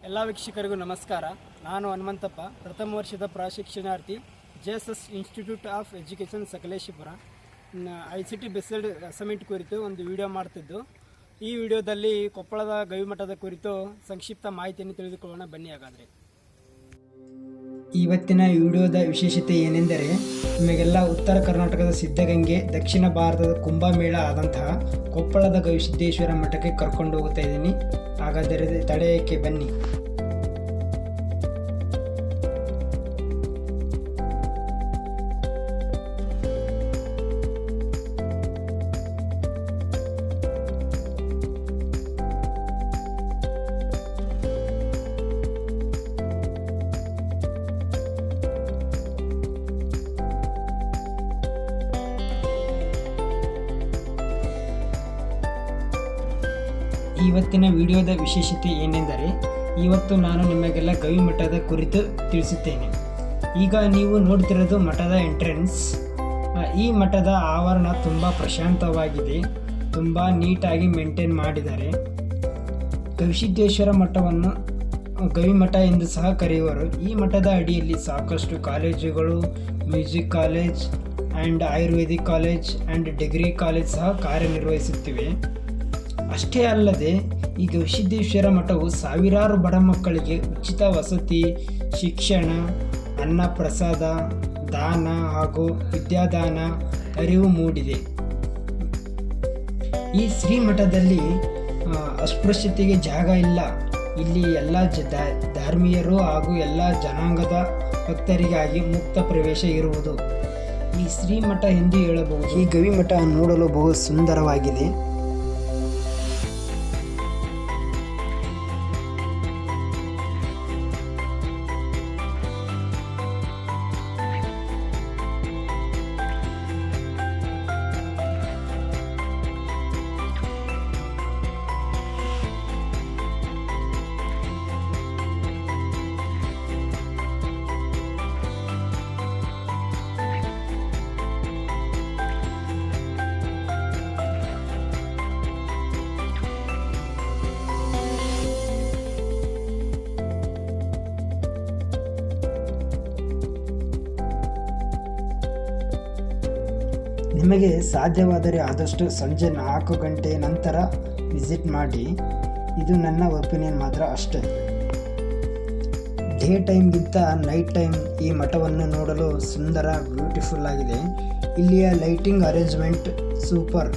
ಎಲ್ಲ ವೀಕ್ಷಕರಿಗೂ ನಮಸ್ಕಾರ. ನಾನು ಹನುಮಂತಪ್ಪ, ಪ್ರಥಮ ವರ್ಷದ ಪ್ರಶಿಕ್ಷಣಾರ್ಥಿ, JSS institute of education Sakleshpur. ICT based assignment ಕುರಿತು ಒಂದು ವಿಡಿಯೋ ಮಾಡ್ತಿದ್ದು, ಈ ವಿಡಿಯೋದಲ್ಲಿ ಕೊಪ್ಪಳದ ಗವಿಮಠದ ಕುರಿತು ಸಂಕ್ಷಿಪ್ತ ಮಾಹಿತಿಯನ್ನು ತಿಳಿದುಕೊಳ್ಳೋಣ. ಬನ್ನಿ ಹಾಗಾದರೆ. ಇವತ್ತಿನ ವಿಡಿಯೋದ ವಿಶೇಷತೆ ಏನೆಂದರೆ, ನಿಮಗೆಲ್ಲ ಉತ್ತರ ಕರ್ನಾಟಕದ ಸಿದ್ಧಗಂಗೆ, ದಕ್ಷಿಣ ಭಾರತದ ಕುಂಭಮೇಳ ಆದಂತಹ ಕೊಪ್ಪಳದ ಗವಿಸಿದ್ದೇಶ್ವರ ಮಠಕ್ಕೆ ಕರ್ಕೊಂಡು ಹೋಗ್ತಾ ಇದ್ದೀನಿ. ಹಾಗಾದರೆ ತಡೆಯಕ್ಕೆ ಬನ್ನಿ. ಇವತ್ತಿನ ವಿಡಿಯೋದ ವಿಶೇಷತೆ ಏನೆಂದರೆ, ಇವತ್ತು ನಾನು ನಿಮಗೆಲ್ಲ ಗವಿಮಠದ ಕುರಿತು ತಿಳಿಸುತ್ತೇನೆ. ಈಗ ನೀವು ನೋಡ್ತಿರೋದು ಮಠದ ಎಂಟ್ರೆನ್ಸ್. ಈ ಮಠದ ಆವರಣ ತುಂಬ ಪ್ರಶಾಂತವಾಗಿದೆ, ತುಂಬ ನೀಟಾಗಿ ಮೇಂಟೈನ್ ಮಾಡಿದ್ದಾರೆ. ಗವಿಸಿದ್ದೇಶ್ವರ ಮಠವನ್ನು ಗವಿಮಠ ಎಂದು ಸಹ ಕರೆಯುವರು. ಈ ಮಠದ ಅಡಿಯಲ್ಲಿ ಸಾಕಷ್ಟು ಕಾಲೇಜುಗಳು, music college and Ayurvedic college and degree college ಸಹ ಕಾರ್ಯನಿರ್ವಹಿಸುತ್ತಿವೆ. ಅಷ್ಟೇ ಅಲ್ಲದೆ ಈ ಗವಿಸಿದ್ದೇಶ್ವರ ಮಠವು ಸಾವಿರಾರು ಬಡ ಮಕ್ಕಳಿಗೆ ಉಚಿತ ವಸತಿ, ಶಿಕ್ಷಣ, ಅನ್ನ ಪ್ರಸಾದ, ದಾನ ಹಾಗೂ ವಿದ್ಯಾದಾನ ಅರಿವು ಮೂಡಿದೆ. ಈ ಶ್ರೀಮಠದಲ್ಲಿ ಅಸ್ಪೃಶ್ಯತೆಗೆ ಜಾಗ ಇಲ್ಲ. ಇಲ್ಲಿ ಎಲ್ಲ ಧರ್ಮೀಯರು ಹಾಗೂ ಎಲ್ಲ ಜನಾಂಗದ ಭಕ್ತರಿಗಾಗಿ ಮುಕ್ತ ಪ್ರವೇಶ ಇರುವುದು ಈ ಶ್ರೀಮಠ ಎಂದು ಹೇಳಬಹುದು. ಈ ಗವಿಮಠ ನೋಡಲು ಬಹು ಸುಂದರವಾಗಿದೆ. ನಿಮಗೆ ಸಾಧ್ಯವಾದರೆ ಆದಷ್ಟು ಸಂಜೆ 4 ಗಂಟೆ ನಂತರ ವಿಸಿಟ್ ಮಾಡಿ. ಇದು ನನ್ನ ಒಪಿನಿಯನ್ ಮಾತ್ರ ಅಷ್ಟೇ. ಡೇ ಟೈಮ್ಗಿಂತ ನೈಟ್ ಟೈಮ್ ಈ ಮಠವನ್ನು ನೋಡಲು ಸುಂದರ, ಬ್ಯೂಟಿಫುಲ್ ಆಗಿದೆ. ಇಲ್ಲಿಯ ಲೈಟಿಂಗ್ ಅರೇಂಜ್ಮೆಂಟ್ ಸೂಪರ್.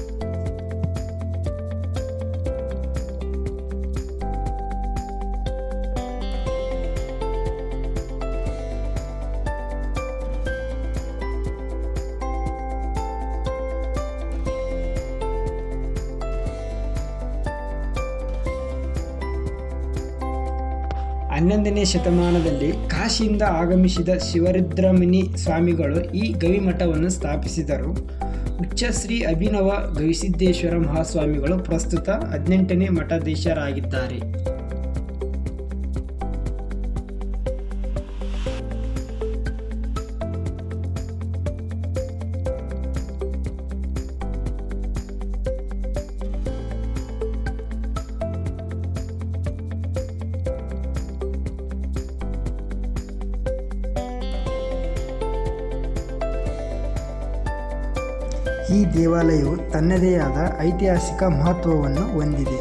ಹನ್ನೊಂದನೇ ಶತಮಾನದಲ್ಲಿ ಕಾಶಿಯಿಂದ ಆಗಮಿಸಿದ ಶಿವರುದ್ರಮುನಿ ಸ್ವಾಮಿಗಳು ಈ ಗವಿಮಠವನ್ನು ಸ್ಥಾಪಿಸಿದರು. ಉಚ್ಚಶ್ರೀ ಅಭಿನವ ಗವಿಸಿದ್ದೇಶ್ವರ ಮಹಾಸ್ವಾಮಿಗಳು ಪ್ರಸ್ತುತ 18ನೇ ಮಠಾಧೀಶರಾಗಿದ್ದಾರೆ. ಈ ದೇವಾಲಯವು ತನ್ನದೇ ಆದ ಐತಿಹಾಸಿಕ ಮಹತ್ವವನ್ನು ಹೊಂದಿದೆ.